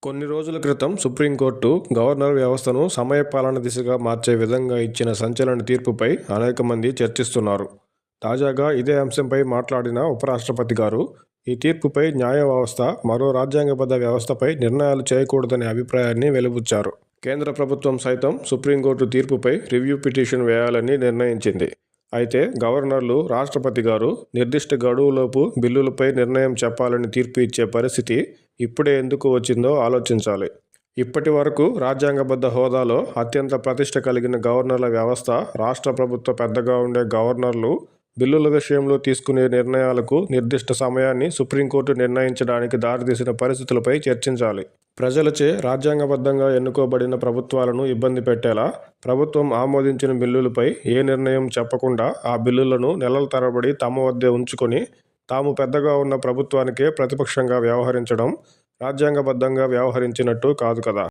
కొన్ని రోజుల క్రితం సుప్రీంకోర్టు గవర్నర్ వ్యవస్థను సమయపాలన దిశగా మార్చే విధంగా ఇచ్చిన సంచలన తీర్పుపై అనేక మంది చర్చిస్తున్నారు. తాజాగా ఇదే అంశంపై మాట్లాడిన ఉపరాష్ట్రపతి గారు ఈ తీర్పుపై న్యాయ వ్యవస్థ మరో రాజ్యాంగబద్ధ వ్యవస్థపై నిర్ణయాలు చేయకూడదనే అభిప్రాయాన్ని వెలిబుచ్చారు. కేంద్ర ప్రభుత్వం సైతం సుప్రీంకోర్టు తీర్పుపై రివ్యూ పిటిషన్ వేయాలని నిర్ణయించింది. అయితే గవర్నర్లు, రాష్ట్రపతి గారు నిర్దిష్ట గడువులోపు బిల్లులపై నిర్ణయం చెప్పాలని తీర్పు ఇచ్చే పరిస్థితి ఇప్పుడే ఎందుకు వచ్చిందో ఆలోచించాలి. ఇప్పటి వరకు రాజ్యాంగబద్ధ హోదాలో అత్యంత ప్రతిష్ట కలిగిన గవర్నర్ల వ్యవస్థ రాష్ట్ర ప్రభుత్వ పెద్దగా ఉండే గవర్నర్లు బిల్లుల విషయంలో తీసుకునే నిర్ణయాలకు నిర్దిష్ట సమయాన్ని సుప్రీంకోర్టు నిర్ణయించడానికి దారితీసిన పరిస్థితులపై చర్చించాలి. ప్రజలచే రాజ్యాంగబద్ధంగా ఎన్నుకోబడిన ప్రభుత్వాలను ఇబ్బంది పెట్టేలా ప్రభుత్వం ఆమోదించిన బిల్లులపై ఏ నిర్ణయం చెప్పకుండా ఆ బిల్లులను నెలల తరబడి తమ వద్దే ఉంచుకొని తాము పెద్దగా ఉన్న ప్రభుత్వానికే ప్రతిపక్షంగా వ్యవహరించడం రాజ్యాంగబద్ధంగా వ్యవహరించినట్టు కాదు కదా.